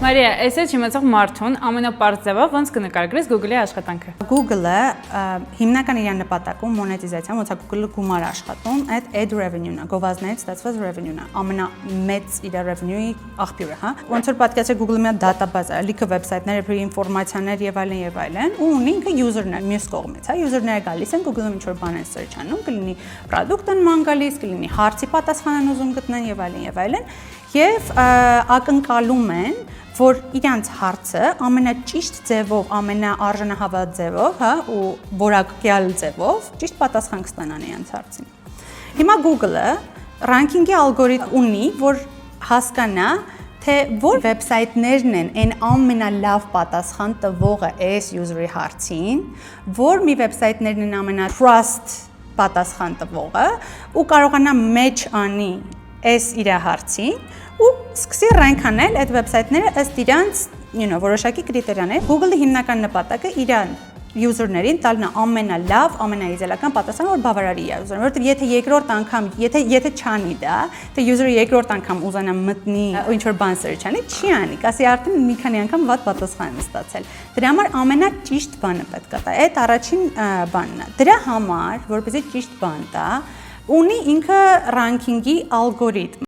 Մարիա, այսօր չիմացող մարդուն ամենապարզ ձևով ոնց կնկարագրես Google-ի աշխատանքը։ Google-ը հիմնական իր նպատակում մոնետիզացիան, ոնց է Google-ը գումար աշխատում, այդ ad revenue-ն է, գովազդներից ստացված revenue-ն է, ամենամեծ իր revenue-ի աղբյուրը, հա։ Ոնց որ պատկերացրեք Google-ի մի database է, լիքը վեբսայթներ, ինֆորմացիաներ եւ այլն, ու ունի ինքը user-ներ մյուս կողմից, հա, user-ները գալիս են Google-ում ինչ որ բան են search-անում, կլինի product-ն ման գալիս, կլինի հարցի պատասխան են ուզում գտնեն եւ այլն, եւ ակնկալում են, որ իրանց հարցը ամենաճիշտ ձևով, ամենաարժանահավատ ձևով, հա, ու որակյալ ձևով ճիշտ պատասխան կստանան իրանց հարցին։ Հիմա Google-ը ranking-ի ալգորիթմ ունի, որ հասկանա, թե որ վեբսայթներն են այն ամենալավ պատասխան տվողը այս user-ի հարցին, որ մի վեբսայթներն են ամենաtrust պատասխան տվողը, ու կարողանա match անի այս իր հարցին ու սկսի rank անել այդ վեբսայթները ըստ իրանց, որոշակի կրիտերիաների։ Google-ի հիմնական նպատակը իրան user-ներին տալն է ամենալավ, ամենաիդեալական պատասխանը, որ բավարարի իր user-ին, որովհետև եթե երկրորդ անգամ, եթե չանի դա, թե user-ը երկրորդ անգամ ուզանա մտնի ու ինչ-որ բան search անի, չի անի, կասի արդեն մի քանի անգամ վատ պատասխան եմ ստացել։ Դրա համար ամենաճիշտ բանը պետք է տա։ Այդ առաջին բանն է։ Դրա համար, որպեսզի ճիշտ բան տա, ունի ինքը ranking-ի ալգորիթմ։